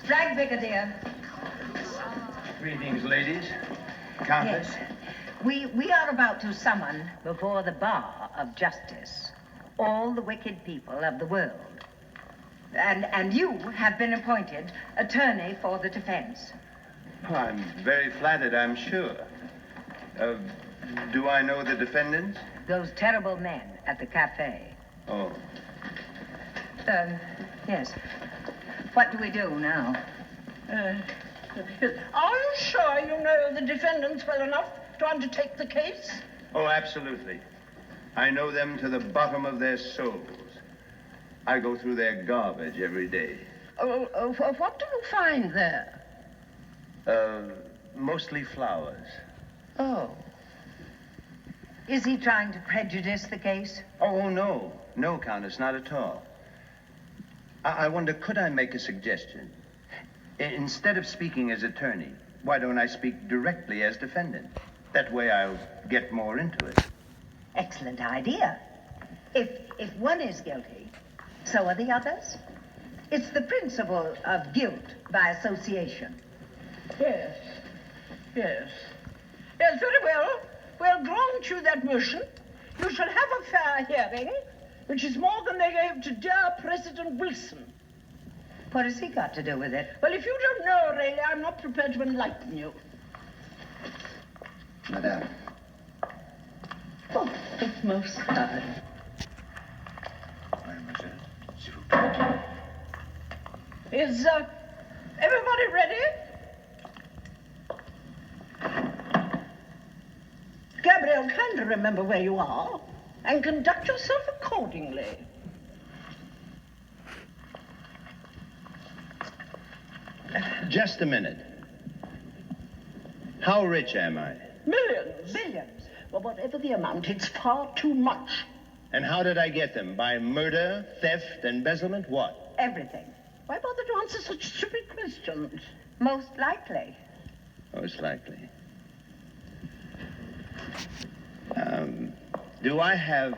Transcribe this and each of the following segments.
Ragpicker, dear. Greetings, ladies. Countess. Yes. We are about to summon before the bar of justice all the wicked people of the world. And you have been appointed attorney for the defense. Oh, I'm very flattered, I'm sure. Do I know the defendants? Those terrible men at the cafe. Oh. Yes. What do we do now? Are you sure you know the defendants well enough to undertake the case? Oh, absolutely. I know them to the bottom of their souls. I go through their garbage every day. What do you find there? Mostly flowers. Oh. Is he trying to prejudice the case? Oh, no. No, Countess, not at all. I wonder, could I make a suggestion? Instead of speaking as attorney, why don't I speak directly as defendant? That way I'll get more into it. Excellent idea. If one is guilty, so are the others. It's the principle of guilt by association. Yes. Yes, very well. We'll grant you that motion. You shall have a fair hearing, which is more than they gave to dear President Wilson. What has he got to do with it? Well, if you don't know, really, I'm not prepared to enlighten you. Madame. Oh, it's most kind. Mademoiselle, s'il vous plaît. Is everybody ready? Gabriel, kindly remember where you are and conduct yourself accordingly. Just a minute. How rich am I? Millions. Billions. Well, whatever the amount, it's far too much. And how did I get them? By murder, theft, embezzlement, what? Everything. Why bother to answer such stupid questions? Most likely. Most likely. Do I have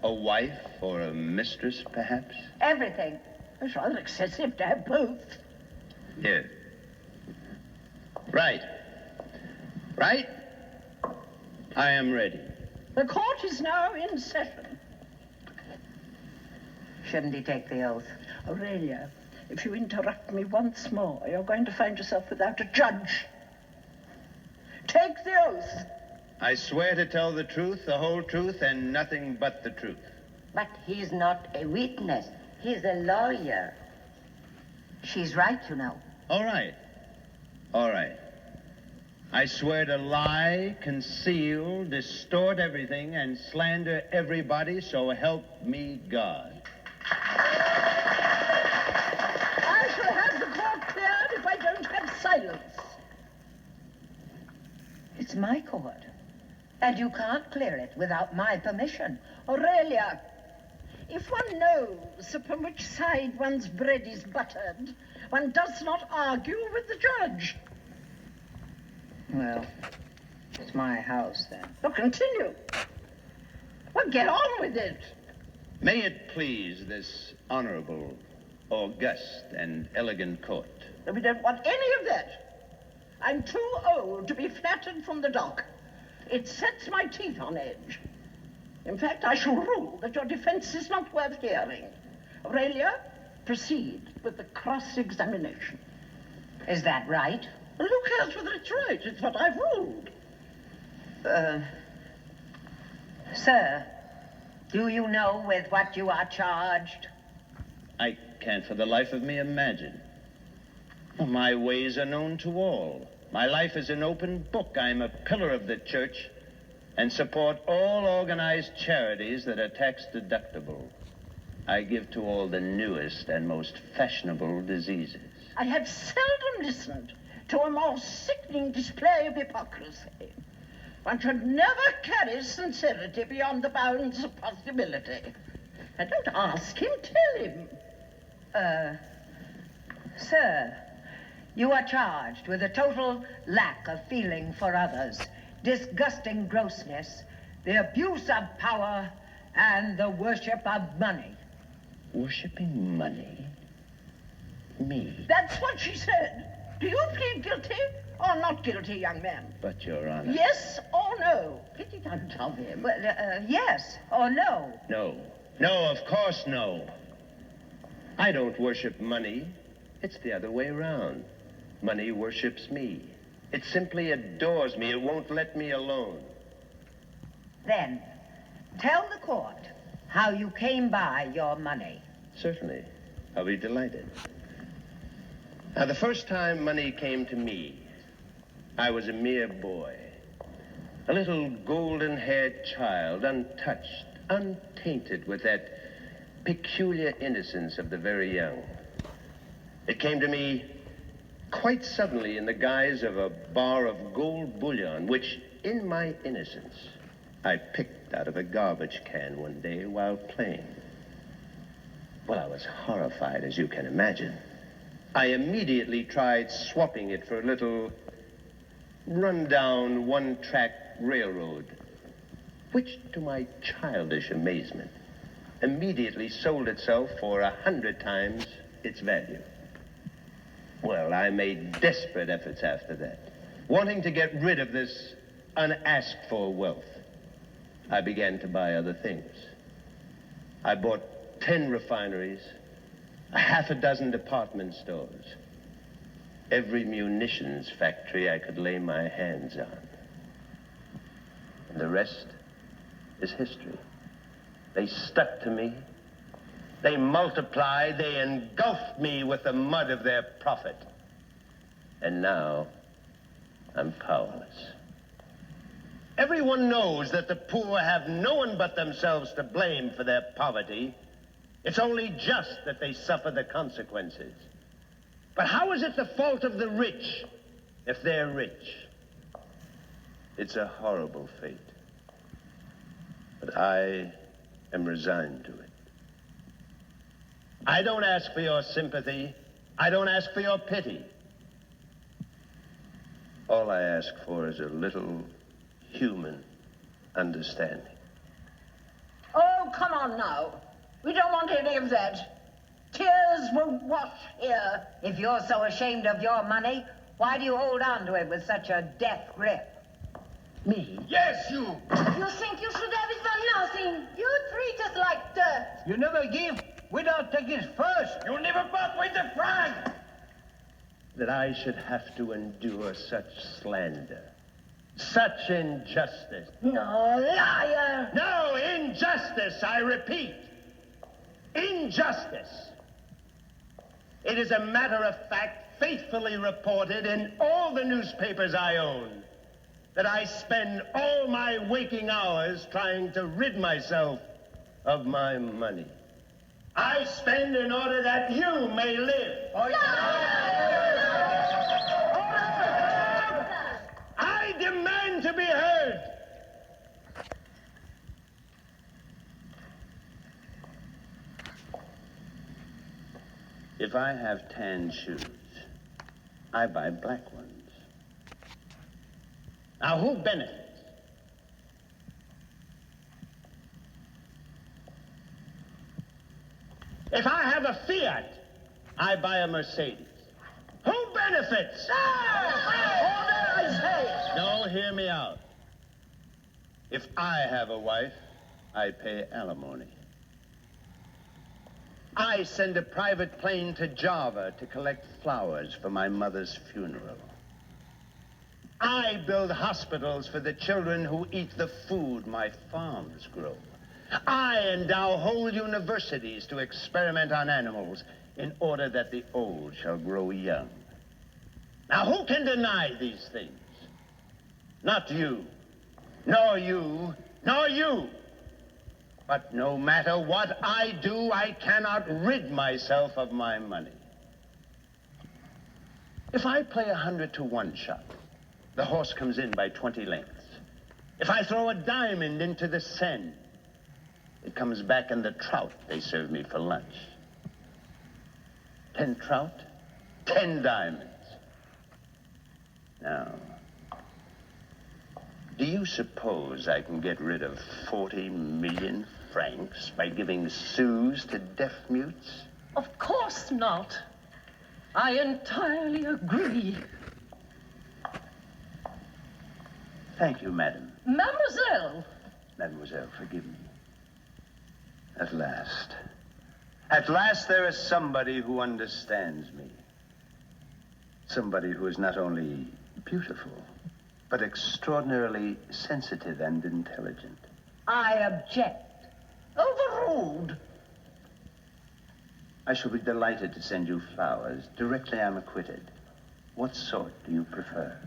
a wife or a mistress, perhaps? Everything. It's rather excessive to have both. Yes. Right. Right? I am ready. The court is now in session. Shouldn't he take the oath? Aurelia, if you interrupt me once more, you're going to find yourself without a judge. Take the oath. I swear to tell the truth, the whole truth, and nothing but the truth. But he's not a witness. He's a lawyer. She's right, you know. All right. All right. I swear to lie, conceal, distort everything, and slander everybody, so help me God. I shall have the court cleared if I don't have silence. It's my court. And you can't clear it without my permission. Aurelia, if one knows upon which side one's bread is buttered, one does not argue with the judge. Well, it's my house, then. Well, continue. Well, get on with it. May it please this honorable, august, and elegant court. We don't want any of that. I'm too old to be flattered from the dock. It sets my teeth on edge. In fact, I shall rule that your defense is not worth hearing. Aurelia, proceed with the cross-examination. Is that right? Well, who cares whether it's right? It's what I've ruled. Sir, do you know with what you are charged? I can't for the life of me imagine. My ways are known to all. My life is an open book. I'm a pillar of the church and support all organized charities that are tax deductible. I give to all the newest and most fashionable diseases. I have seldom listened to a more sickening display of hypocrisy. One should never carry sincerity beyond the bounds of possibility. And don't ask him, tell him. Sir, you are charged with a total lack of feeling for others, disgusting grossness, the abuse of power, and the worship of money. Worshipping money? Me. That's what she said. Do you plead guilty or not guilty, young man? But, Your Honor... Yes or no? Get it out of him. Well, yes or no? No. No, of course no. I don't worship money. It's the other way around. Money worships me. It simply adores me. It won't let me alone. Then, tell the court how you came by your money. Certainly. I'll be delighted. Now, the first time money came to me, I was a mere boy. A little golden-haired child, untouched, untainted with that peculiar innocence of the very young. It came to me quite suddenly in the guise of a bar of gold bullion, which, in my innocence, I picked out of a garbage can one day while playing. Well, I was horrified, as you can imagine. I immediately tried swapping it for a little run-down one-track railroad, which, to my childish amazement, immediately sold itself for 100 times its value. Well, I made desperate efforts after that, wanting to get rid of this unasked-for wealth. I began to buy other things. I bought 10 refineries, a half a dozen department stores, every munitions factory I could lay my hands on. And the rest is history. They stuck to me. They multiplied. They engulfed me with the mud of their profit. And now, I'm powerless. Everyone knows that the poor have no one but themselves to blame for their poverty. It's only just that they suffer the consequences. But how is it the fault of the rich if they're rich? It's a horrible fate. But I am resigned to it. I don't ask for your sympathy. I don't ask for your pity. All I ask for is a little human understanding. Oh, come on now. We don't want any of that. Tears won't wash here. If you're so ashamed of your money, why do you hold on to it with such a death grip? Me? Yes, you! You think you should have it for nothing? You treat us like dirt. You never give without taking first. You never part with the franc. That I should have to endure such slander, such injustice. No, liar. No, injustice, I repeat. Injustice. It is a matter of fact faithfully reported in all the newspapers I own that I spend all my waking hours trying to rid myself of my money. I spend in order that you may live. I demand to be heard. If I have tan shoes, I buy black ones. Now, who benefits? If I have a Fiat, I buy a Mercedes. Who benefits? Order, I say. No, hear me out. If I have a wife, I pay alimony. I send a private plane to Java to collect flowers for my mother's funeral. I build hospitals for the children who eat the food my farms grow. I endow whole universities to experiment on animals in order that the old shall grow young. Now, who can deny these things? Not you, nor you, nor you. But no matter what I do, I cannot rid myself of my money. If I play 100 to 1 shot, the horse comes in by 20 lengths. If I throw a diamond into the Seine, it comes back in the trout they serve me for lunch. 10 trout, 10 diamonds. Now, do you suppose I can get rid of 40 million francs by giving sous to deaf mutes? Of course not. I entirely agree. Thank you, madam. Mademoiselle. Mademoiselle, forgive me. At last. At last there is somebody who understands me. Somebody who is not only beautiful, but extraordinarily sensitive and intelligent. I object. Overruled. I shall be delighted to send you flowers directly I'm acquitted. What sort do you prefer?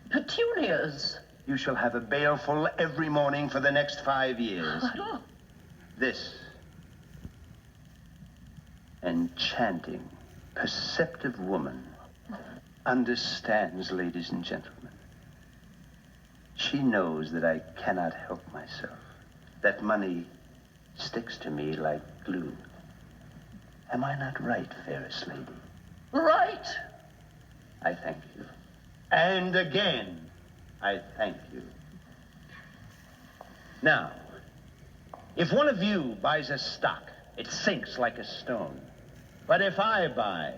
Petunias. You shall have a baleful every morning for the next 5 years. This enchanting, perceptive woman understands, ladies and gentlemen. She knows that I cannot help myself, that money sticks to me like glue. Am I not right, fairest lady? Right. I thank you. And again, I thank you. Now, if one of you buys a stock, it sinks like a stone. But if I buy,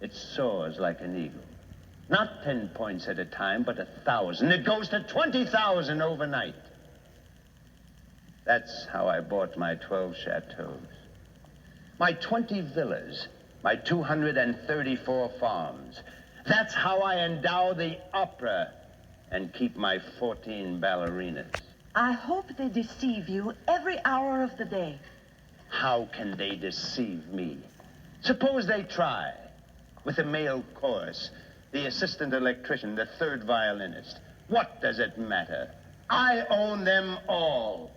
it soars like an eagle. Not 10 points at a time, but 1,000. It goes to 20,000 overnight. That's how I bought my 12 chateaux, my 20 villas, my 234 farms. That's how I endow the opera and keep my 14 ballerinas. I hope they deceive you every hour of the day. How can they deceive me? Suppose they try. With the male chorus, the assistant electrician, the third violinist. What does it matter? I own them all.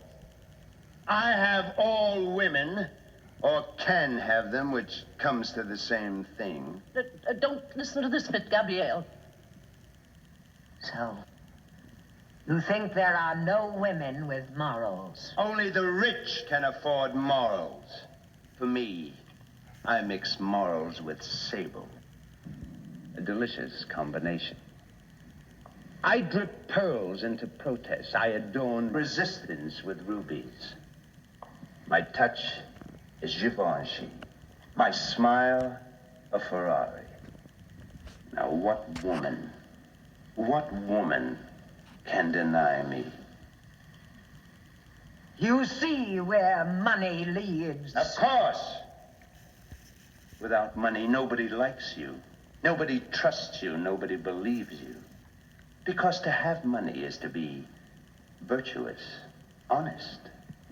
I have all women, or can have them, which comes to the same thing. Don't listen to this bit, Gabrielle. So, you think there are no women with morals? Only the rich can afford morals. For me, I mix morals with sable. A delicious combination. I drip pearls into protest. I adorn resistance with rubies. My touch is Givenchy. My smile, a Ferrari. Now, what woman can deny me? You see where money leads. Of course. Without money, nobody likes you. Nobody trusts you. Nobody believes you. Because to have money is to be virtuous, honest,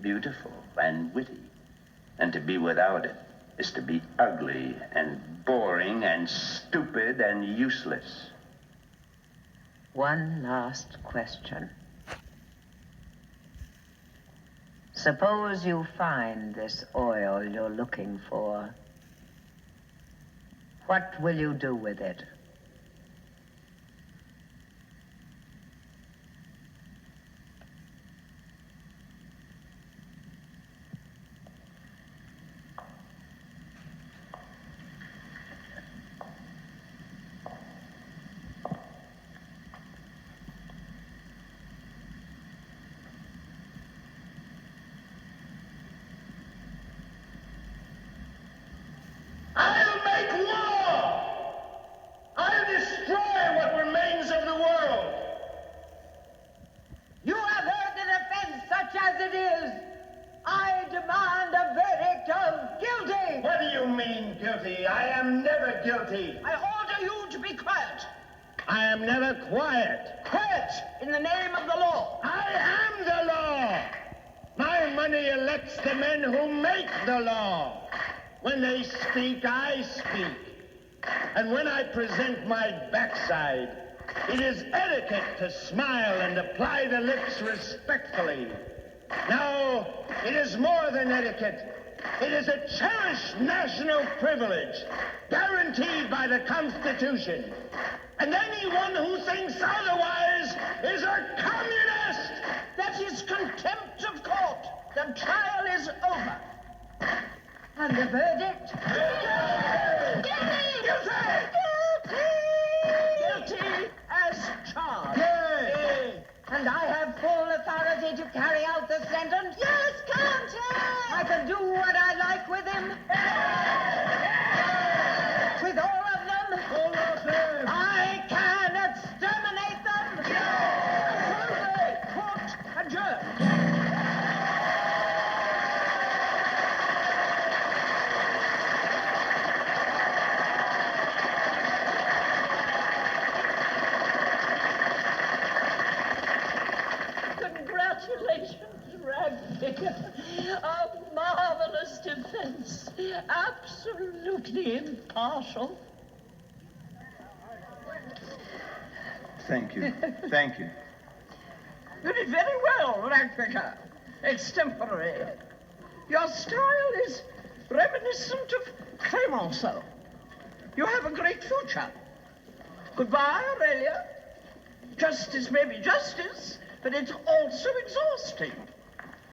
beautiful, and witty. And to be without it is to be ugly and boring and stupid and useless. One last question. Suppose you find this oil you're looking for. What will you do with it? I'll make war! I'll destroy what remains of the world! You have heard the defense such as it is. I demand a verdict of guilty. What do you mean, guilty? I am never guilty. I order you to be quiet. I am never quiet. Quiet in the name of the law. I am the law. My money elects the men who make the law. When they speak, I speak. And when I present my backside, it is etiquette to smile and apply the lips respectfully. Now, it is more than etiquette. It is a cherished national privilege, guaranteed by the Constitution. And anyone who thinks otherwise is a communist! That is contempt of court. The trial is over. And the verdict? Guilty! Guilty as charged. And I have full authority to carry out the sentence? Yes, Countess! I can do what I like with him? defense. Absolutely impartial. Thank you. Thank you. You did very well, Ragpicker. Extemporary. Your style is reminiscent of Clemenceau. You have a great future. Goodbye, Aurelia. Justice may be justice, but it's also exhausting.